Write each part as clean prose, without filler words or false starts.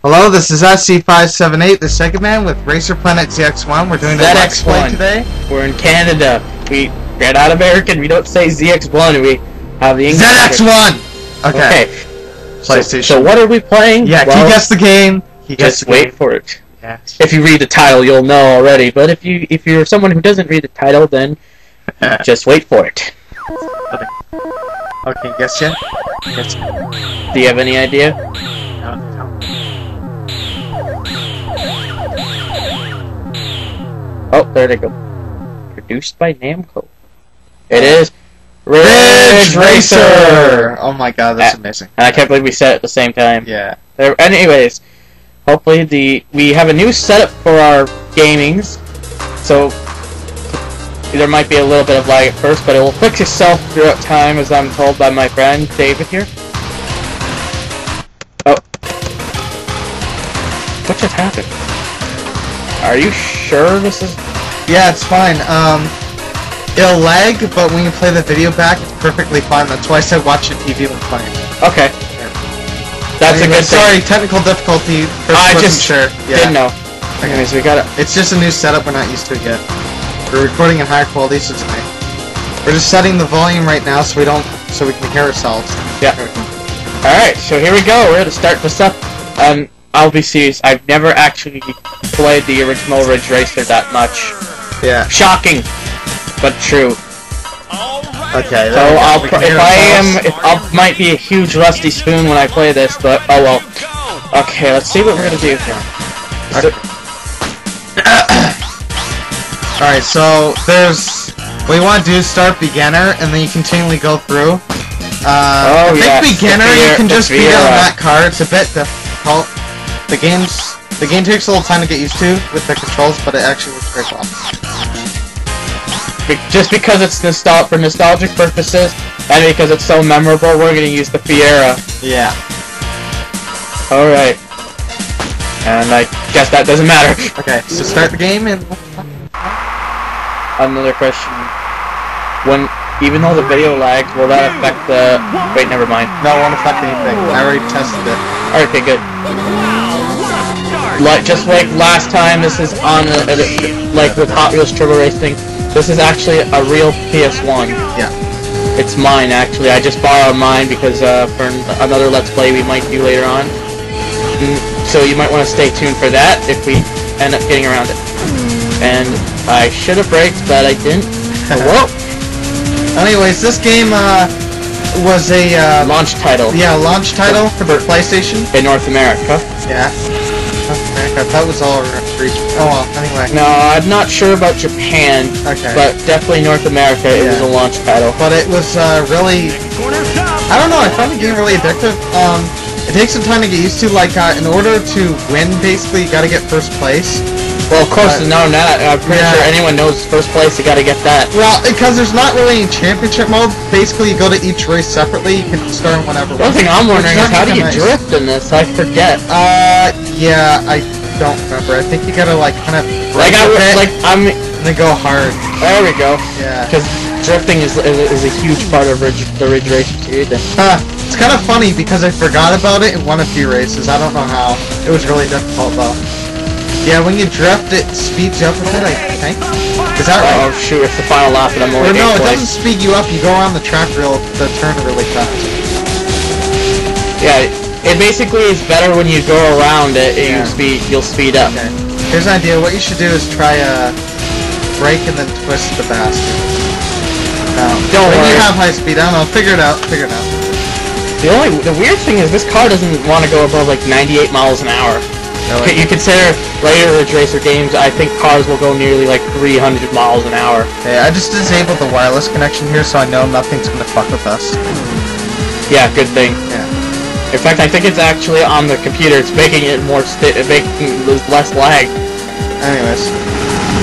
Hello, this is SE578, the Sega Man with RacerPlanetZX1. We're doing a Let's Play today. We're in Canada. We're not American. We don't say ZX1. We have the English. ZX1! Okay. PlayStation. So what are we playing? Yeah, well, he guessed the game. Just wait for it. Yeah. If you read the title, you'll know already. But if you're someone who doesn't read the title, then just wait for it. Okay, guess yet? Yes. Do you have any idea? No. Oh, there they go. Produced by Namco. It is Ridge Racer! Oh my god, that's amazing. And I can't believe we said it at the same time. Yeah. Anyways, hopefully we have a new setup for our gamings, so there might be a little bit of lag at first, but it will fix itself throughout time, as I'm told by my friend David here. Oh. What just happened? Are you sure this is... Yeah, it's fine. It'll lag, but when you play the video back, it's perfectly fine. That's why I said watch the TV when playing. Okay. Yeah. That's a good thing. Sorry, technical difficulty. I just sure. Didn't know. Okay. Anyways, we got it. It's just a new setup. We're not used to it yet. We're recording in higher quality, so tonight. We're just setting the volume right now, so we can hear ourselves. Yeah. All right. So here we go. We're gonna start this up. I'll be serious. I've never actually played the original Ridge Racer that much. Yeah. Shocking, but true. Okay. So I might be a huge rusty spoon when I play this, but oh well. Okay, let's see what we're gonna do here. Okay. All right. So what you want to do is start beginner, and then you continually go through. I think beginner you can just beat on that car. It's a bit difficult. The game takes a little time to get used to with the controls, but it actually works very well. Just because it's for nostalgic purposes, and because it's so memorable, we're gonna use the Fiera. Yeah. Alright. And I guess that doesn't matter. Okay, so start the game and... Another question. Even though the video lags, will that affect the... Wait, never mind. No, it won't affect anything. I already tested it. Okay, good. Just like last time, this is on, like with Hot Wheels Turbo Racing, this is actually a real PS1. Yeah. It's mine, actually. I just borrowed mine because for another Let's Play we might do later on. So you might want to stay tuned for that if we end up getting around it. And I should have braked, but I didn't. Whoa! Anyways, this game was a launch title. Yeah, launch title for the PlayStation in North America. Yeah. North America. That was all region. Oh well. Anyway. No, I'm not sure about Japan. Okay. But definitely North America. It was a launch title. But it was really. I don't know. I found the game really addictive. It takes some time to get used to. Like, in order to win, basically, you got to get first place. Well, of course, I'm pretty sure anyone knows first place, you gotta get that. Well, because there's not really any championship mode. Basically, you go to each race separately. You can start whenever. The only thing I'm wondering is how do you drift in this? I forget. Yeah, I don't remember. I think you gotta, like, kind of and then go hard. There we go. Yeah. Because drifting is a huge part of the Ridge Racer series. It's kind of funny because I forgot about it and won a few races. I don't know how. It was really difficult, though. Yeah, when you drift, it speeds you up a bit, I think. Is that right? Oh, shoot, it's the final lap and I'm only no, it doesn't speed you up. You go around the track the turn really fast. Yeah, it basically is better when you go around it and you'll speed up. Okay. Here's an idea. What you should do is try brake and then twist the bastard. Don't worry. When you have high speed, I don't know. Figure it out. The weird thing is this car doesn't want to go above like 98 miles an hour. Really? You consider later Ridge Racer games, I think cars will go nearly like 300 miles an hour. Yeah, I just disabled the wireless connection here, so I know nothing's gonna fuck with us. Yeah, good thing. Yeah. In fact, I think it's actually on the computer. It's making it making less lag. Anyways,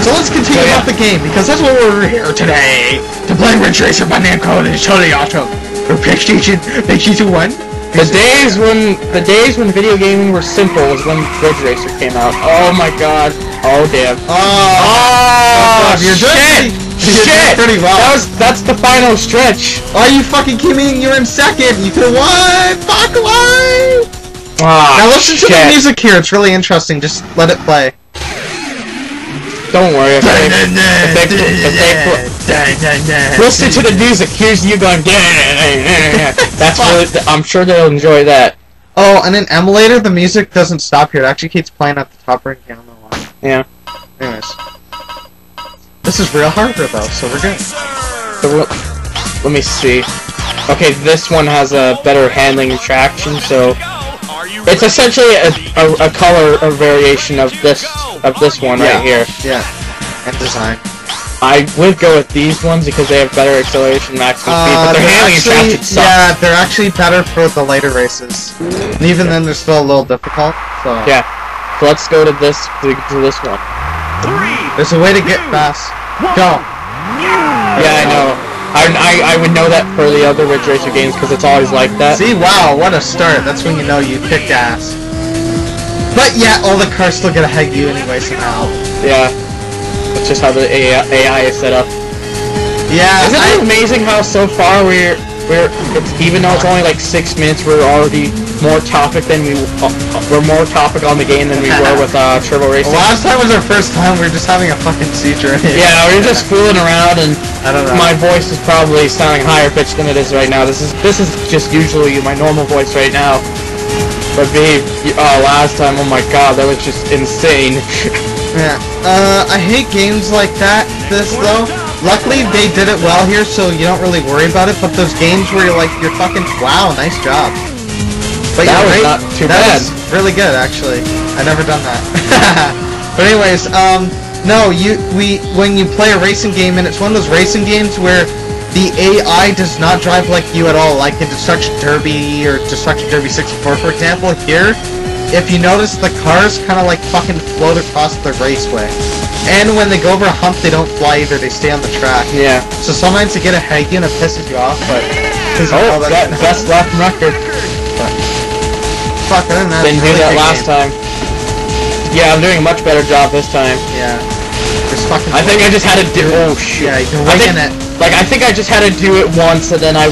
so let's continue about the game because that's what we're here today to play Ridge Racer by Namco and Shoto Auto for PlayStation 1. The days when video gaming were simple was when Ridge Racer came out. Oh my god. Oh damn. Oh you're shit! Shit! Pretty well. That's the final stretch. Are you fucking kidding me? You're in second. You could've won. Fuck away. Now listen to the music here, it's really interesting, just let it play. Don't worry, if they listen to the music, here's you going, that's really, I'm sure they'll enjoy that. Oh, and in emulator, the music doesn't stop here, it actually keeps playing at the top right down the line. Yeah. Anyways. This is real hardware though, so we're good. So let me see. Okay, this one has a better handling and traction, so it's essentially a color variation of this one right here. Yeah, and design. I would go with these ones because they have better acceleration, maximum speed, but their handling and traction sucks. Yeah, they're actually better for the later races. And even then, they're still a little difficult. So yeah, so let's go to this one. There's a way to get fast. Go. Yeah, I know. I would know that for the other Ridge Racer games because it's always like that. See, wow, what a start. That's when you know you kicked ass. But yeah, all the cars still get ahead of you anyway somehow. Yeah. That's just how the AI is set up. Yeah. Isn't it amazing how so far even though it's only like 6 minutes, we're already more topic than we're more topic on the game than we were with Turbo Racing. Well, last time was our first time. We were just having a fucking seizure. Yeah, we were just fooling around, and I don't know. My voice is probably sounding higher pitched than it is right now. This is just usually my normal voice right now. But babe, last time, oh my god, that was just insane. Yeah. I hate games like that. Though. Luckily, they did it well here, so you don't really worry about it. But those games where you're fucking, wow, nice job. But that was not too bad. That was really good, actually. I never done that. But anyways, no, when you play a racing game, and it's one of those racing games where the AI does not drive like you at all, like in Destruction Derby or Destruction Derby 64, for example. Here, if you notice, the cars kind of like fucking float across the raceway. And when they go over a hump, they don't fly either, they stay on the track. Yeah. So sometimes they get ahead of you and it pisses you off, but... Oh, that best lap record. Fuck, I didn't do that last time. Yeah, I'm doing a much better job this time. Yeah. I think I just had to do... Oh, shit. Yeah, you're winging it. Like, I think I just had to do it once, and then I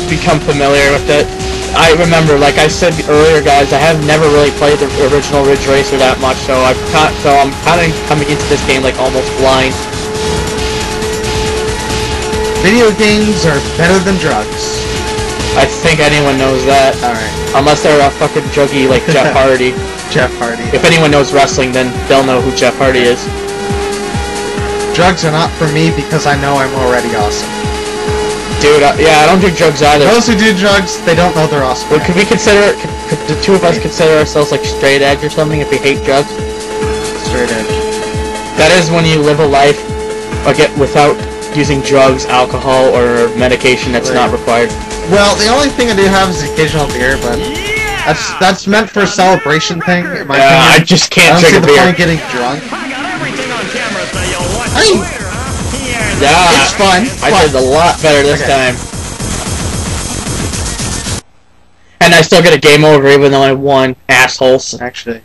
become familiar with it. I remember, like I said earlier, guys, I have never really played the original Ridge Racer that much, so I'm kind of coming into this game like almost blind. Video games are better than drugs. I think anyone knows that. Alright. Unless they're a fucking juggy like Jeff Hardy. Jeff Hardy. If anyone knows wrestling, then they'll know who Jeff Hardy is. Drugs are not for me because I know I'm already awesome. Dude, yeah, I don't do drugs either. Those who do drugs, they don't know they're awesome. Well, could we consider, could the two of us consider ourselves like straight edge or something if we hate drugs? Straight edge. That is when you live a life without using drugs, alcohol, or medication that's not required. Well, the only thing I do have is occasional beer, but that's meant for a celebration thing. In my opinion. I just can't drink a beer. I don't see the point of getting drunk. Yeah, it's fun. I did a lot better this time. And I still get a game over even though I won, assholes. Actually.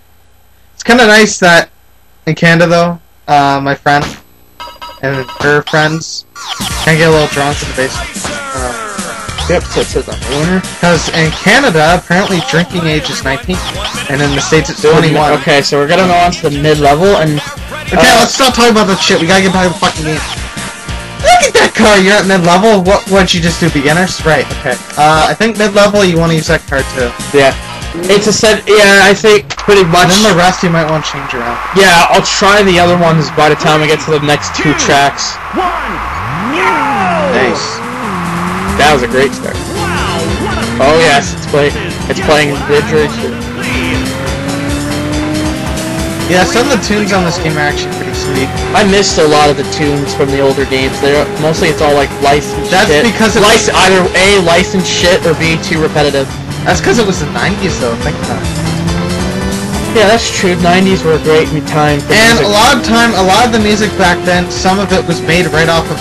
It's kind of nice that in Canada, though, my friend and her friends can get a little drunk in the basement. Yep, so it says I'm a winner. Because in Canada, apparently drinking age is 19, and in the States it's 21. Okay, so we're gonna go on to the mid-level, and... Okay, let's stop talking about that shit. We gotta get back to the fucking game. Look at that car! You're at mid-level? What'd you just do, beginners? Right, okay. I think mid-level you want to use that car too. Yeah. It's a set, yeah, I think pretty much. And then the rest you might want to change around. Yeah, I'll try the other ones by the time we get to the next two tracks. Nice. That was a great start. Oh yes, it's playing Ridge Racer. Yeah, some of the tunes on this game are actually pretty sweet. I missed a lot of the tunes from the older games. Mostly it's all like licensed shit. That's because it's either A, licensed shit, or B, too repetitive. That's because it was the 90s though, think about it. Yeah, that's true. 90s were a great time for music. And a lot of the music back then, some of it was made right off of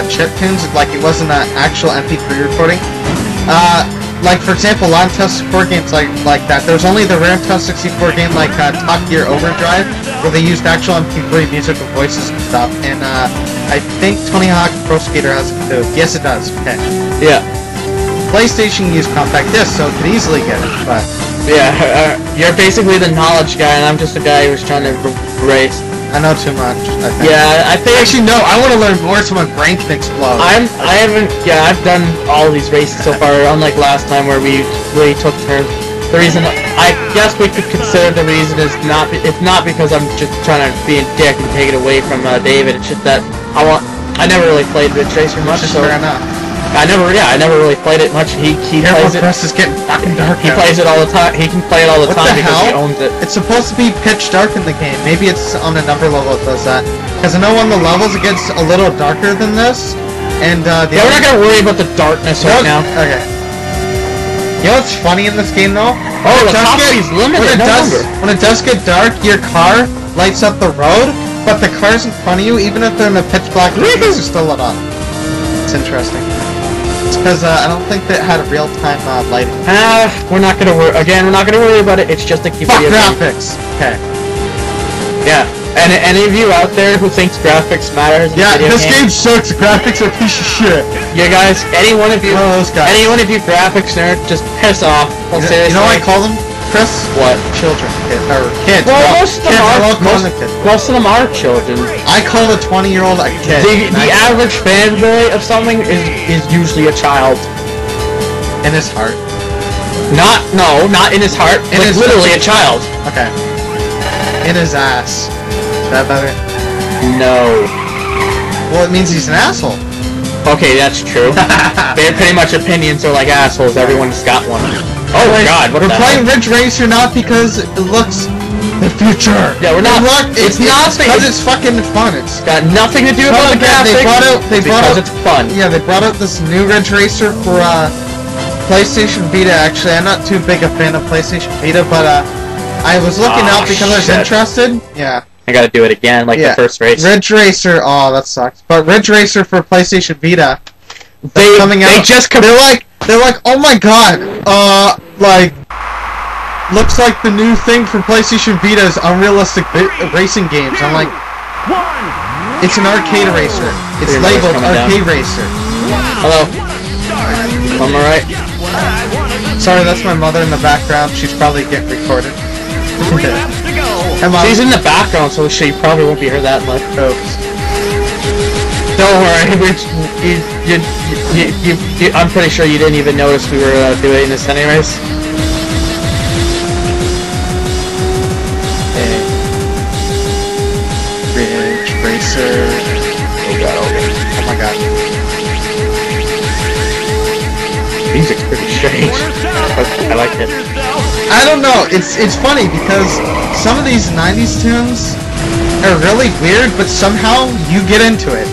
chip tunes, like it wasn't an actual MP3 recording. Like, for example, a lot of Nintendo 64 games like that. There was only the rare Nintendo 64 game like Top Gear Overdrive, where they used actual MP3 music with voices and stuff. And I think Tony Hawk Pro Skater has it too. Yes, it does. Okay. Yeah. PlayStation used compact disc, so it could easily get it, but Yeah, you're basically the knowledge guy, and I'm just a guy who's trying to race. I know too much. I think. Yeah, I think. Actually, no. I want to learn more so my brain can explode. I've done all these races so far. Unlike last time where we really took turns. The reason I guess we could consider the reason is it's not because I'm just trying to be a dick and take it away from David. It's just that I never really played Ridge Racer much. So fair enough. I never really played it much. He plays it. Press is getting fucking dark. He plays it all the time. He can play it all the time because he owns it. It's supposed to be pitch dark in the game. Maybe it's on another level it does that. Because I know on the levels it gets a little darker than this. And we're not gonna worry about the darkness right now. Okay. You know what's funny in this game though? Oh, the top speed's limited. When it does get dark, your car lights up the road, but the cars in front of you, even if they're in a pitch black room, are still lit up. It's interesting. It's because I don't think that had real-time lighting. We're not gonna worry. Again, we're not gonna worry about it. It's just a keep video game. Graphics. Okay. Yeah. And any of you out there who thinks graphics matters? Yeah, this game sucks. Graphics are a piece of shit. You guys, any one of you graphics nerd, just piss off. You know what I call them, Chris? What? Children. Kids. Well, most of them are children. I call a 20-year-old a kid. The average fanboy of something is usually a child. In his heart. Not in his heart. It's literally a child. Okay. In his ass. Is that better? No. Well, it means he's an asshole. Okay, that's true. They're pretty much opinions are like assholes. Everyone's got one. Oh my god, what the hell? We're playing Ridge Racer not because it looks the future. Yeah, we're not. It's not because it's fucking fun. It's got nothing to do with the graphics. They brought out it's fun. Yeah, they brought out this new Ridge Racer for PlayStation Vita. Actually, I'm not too big a fan of PlayStation Vita, but I was looking up because I was interested. Yeah. I gotta do it again, like the first race. Ridge Racer, oh, that sucks. But Ridge Racer for PlayStation Vita, they're like, oh my god, looks like the new thing for PlayStation Vita is unrealistic racing games. I'm like, it's an arcade racer. It's labeled arcade racer. Hello. Am I right? Sorry, that's my mother in the background. She's probably getting recorded. She's in the background, so she probably won't be heard that much. Oops. Don't worry, I'm pretty sure you didn't even notice we were doing this anyways. Ridge Racer. Oh my god. Music's pretty strange. I like it. I don't know, it's funny because some of these 90s tunes are really weird, but somehow you get into it.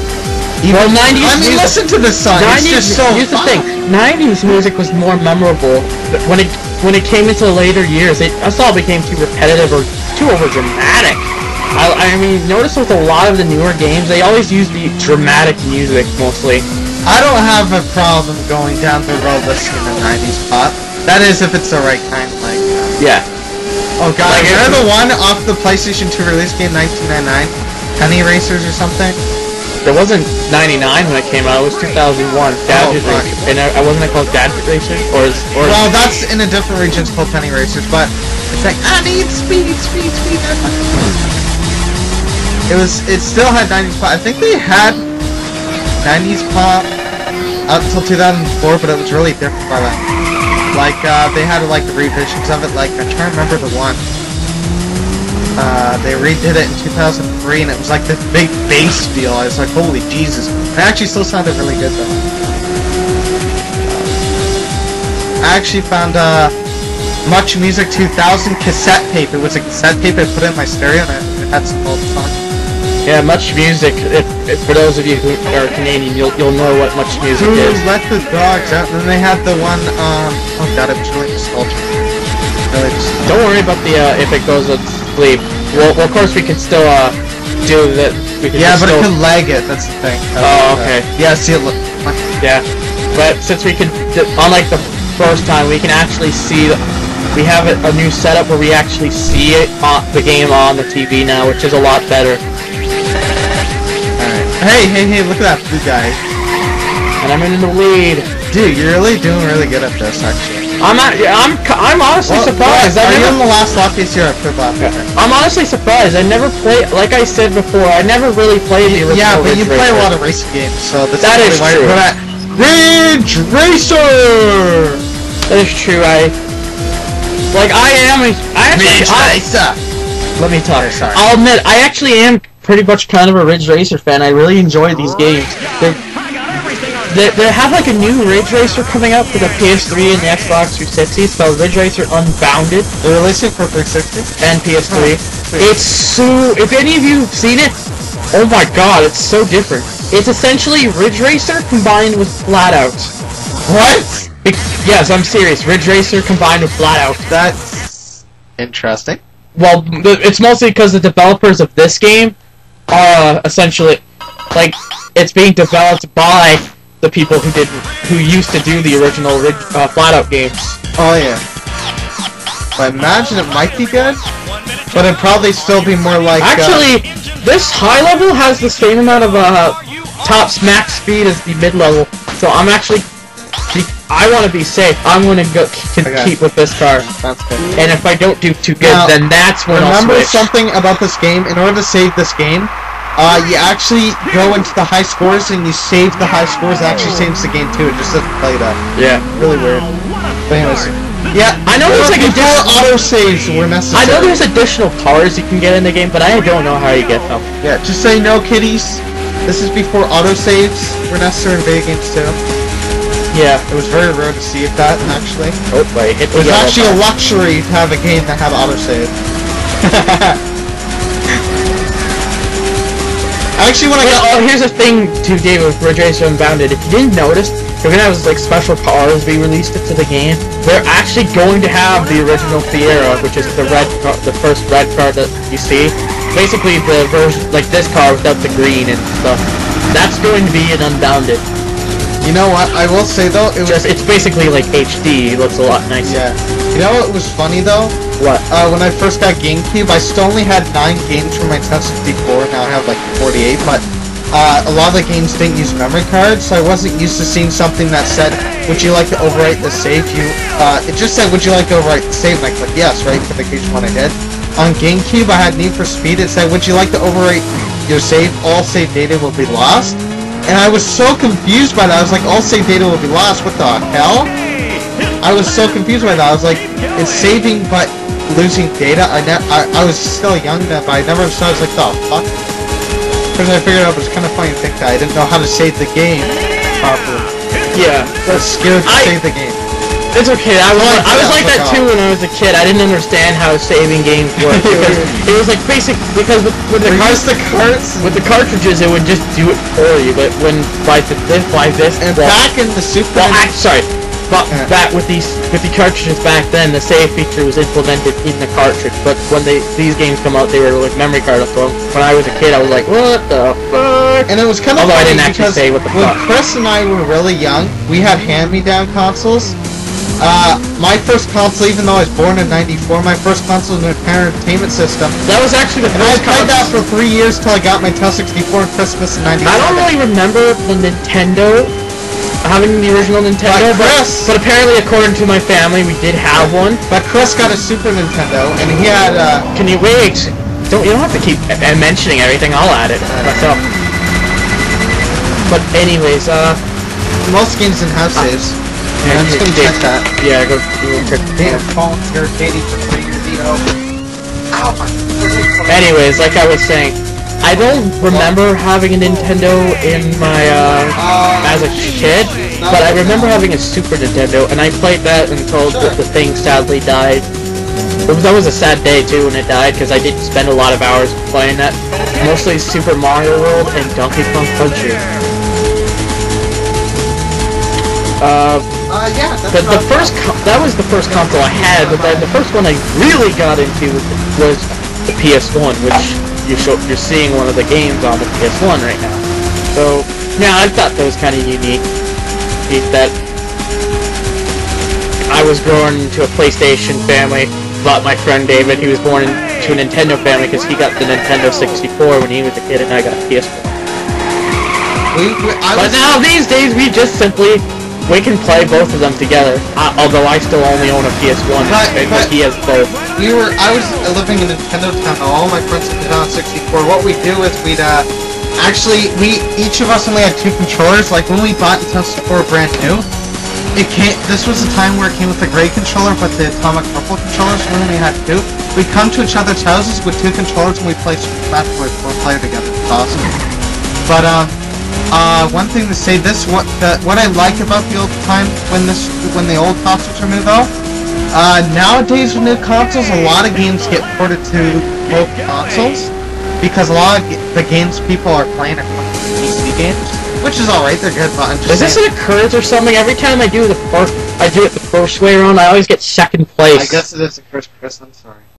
Well, 90s music, listen to this song, it's just so here's the thing, 90s music was more memorable, but when it came into the later years, it all became too repetitive or too over-dramatic. I mean, notice with a lot of the newer games, they always use the dramatic music, mostly. I don't have a problem going down the road listening to 90s pop. That is, if it's the right kind, like... Yeah. Oh god, like, remember the one off the PlayStation 2 release game, 1999? Penny Racers or something? It wasn't 99 when it came out, it was 2001. Gadget Racers. And wasn't it called Gadget Racers? Well, that's in a different region, it's called Penny Racers, but it's like, I need speed. It still had 90s pop. I think they had 90s pop up until 2004, but it was really different by then. Like, they had, like, the revisions of it, like, I'm trying to remember the one. They redid it in 2003, and it was like this big bass feel. I was like, holy Jesus. It actually still sounded really good, though. I actually found, Much Music 2000 cassette tape. It was a cassette tape I put in my stereo, and it had some old songs. Yeah, Much Music, for those of you who are Canadian, you'll know what Much Music is. Who let the dogs out? And then they had the one, oh god, it was really nostalgic. Don't worry about the, if it goes to sleep. Well, of course we can still, do that. Yeah, but it can lag it, that's the thing. Oh, okay. Yeah, see it look. Yeah, but since we can, unlike the first time, we can actually see, we have a new setup where we actually see it, the game on the TV now, which is a lot better. Hey, look at that blue guy. And I'm in the lead. Dude, you're really doing really good at this, actually. I'm honestly surprised. Are you in the last lap piece here? I'm honestly surprised. I never played, like I said before, I never really played the original. Yeah, but Ridge you play Racer. a lot of racing games, so that is true. Ridge Racer. That is true. I let me talk. Sorry. I'll admit, I actually am pretty much kind of a Ridge Racer fan. I really enjoy these games. They have like a new Ridge Racer coming out for the PS3 and the Xbox 360. It's called Ridge Racer Unbounded. They're releasing for 360 and PS3. It's so. If any of you have seen it, oh my god, it's so different. It's essentially Ridge Racer combined with Flat Out. What? Yes, I'm serious. Ridge Racer combined with Flat Out. That's interesting. Well, it's mostly because the developers of this game are essentially like it's being developed by the people who used to do the original Flat Out games. Oh yeah. I imagine it might be good, but it'd probably still be more like. Actually, this high level has the same amount of top max speed as the mid level, so I'm actually. I want to be safe. I'm going to keep with this car. That's good. And if I don't do too good, then that's when I'll switch. Remember something about this game? In order to save this game, you actually go into the high scores and you save the high scores. It actually saves the game too. It just doesn't play that. Yeah. Really weird. But anyways. Yeah, I know there's like auto saves were necessary. I know there's additional powers you can get in the game, but I don't know how you get them. Yeah, just so you know, kiddies, this is before auto saves were necessary in video games too. Yeah, it was very rare to see that, actually. Oh, wait, it was actually a luxury to have a game that had autosave. Actually, when here's the thing, too, David, with Ridge Racer Unbounded. If you didn't notice, they're gonna have like special cars be released into the game. They're actually going to have the original Fiera, which is the first red car that you see. Basically, the version like this car without the green and stuff. That's going to be an Unbounded. You know what? I will say though, it's basically like HD. It looks a lot nicer. Yeah. You know what was funny though? What? When I first got GameCube, I still only had 9 games for my N64. Now I have like 48, but a lot of the games didn't use memory cards, so I wasn't used to seeing something that said, "Would you like to overwrite the save?" It just said, "Would you like to overwrite the save?" And I clicked yes, right, for the occasion when I did. On GameCube, I had Need for Speed. It said, "Would you like to overwrite your save? All save data will be lost." And I was so confused by that. I was like, all save data will be lost. What the hell? I was so confused by that. I was like, it's saving but losing data. I was still young then, but I never understood. I was like, the fuck? Because I figured out it was kind of funny to think that I didn't know how to save the game properly. Yeah. I was scared to save the game. It's okay. I was like that too when I was a kid. I didn't understand how saving games worked because it was like basic. Because with the cartridges, it would just do it for you. But when by this and back in the Super. But back with the cartridges back then, the save feature was implemented in the cartridge. But when these games come out, they were like memory card. So when I was a kid, I was like, what the fuck? And it was kind of funny I didn't actually say what the fuck. When Chris and I were really young, we had hand-me-down consoles. My first console, even though I was born in '94, my first console was an Entertainment System. That was actually the first console. I played that for 3 years till I got my N64 on Christmas in '97. I don't really remember the Nintendo, having the original Nintendo, but apparently, according to my family, we did have one. But Chris got a Super Nintendo, and he had, Can you wait? You don't have to keep mentioning everything, I'll add it myself. But anyways, most games didn't have saves. Yeah, I'm just gonna check that. Yeah, go check. Damn, phone's irritating for 3 years, you know. Ow, my... Anyways, like I was saying, I don't remember having a Nintendo in my, as a kid, but I remember having a Super Nintendo, and I played that until the thing sadly died. That was a sad day, too, when it died, because I did spend a lot of hours playing that. Mostly Super Mario World and Donkey Kong Country. That was the first console I had, but then the first one I really got into was the PS1, which you're seeing one of the games on the PS1 right now. So, yeah, I thought that was kind of unique. That I was born into a PlayStation family, but my friend David, he was born into a Nintendo family because he got the Nintendo 64 when he was a kid, and I got a PS1. But now, these days, we just simply we can play both of them together. Although I still only own a PS1, but he has both. I was living in Nintendo Town. All my friends had on 64. What we do is we'd actually each of us only had 2 controllers. Like when we bought Nintendo 64 brand new, this was a time where it came with a gray controller, but the atomic purple controllers. We only had 2. We'd come to each other's houses with 2 controllers and we'd play Super Smash Bros. 4 player together. It's awesome. But one thing to say, what I like about the old time when the old consoles are new though, nowadays with new consoles, a lot of games get ported to both consoles because a lot of the games people are playing are PC games, which is alright. They're good, but I'm just saying. Is this an occurrence or something? Every time I do it the first way around, I always get second place. I guess it is a curse, Chris. I'm sorry.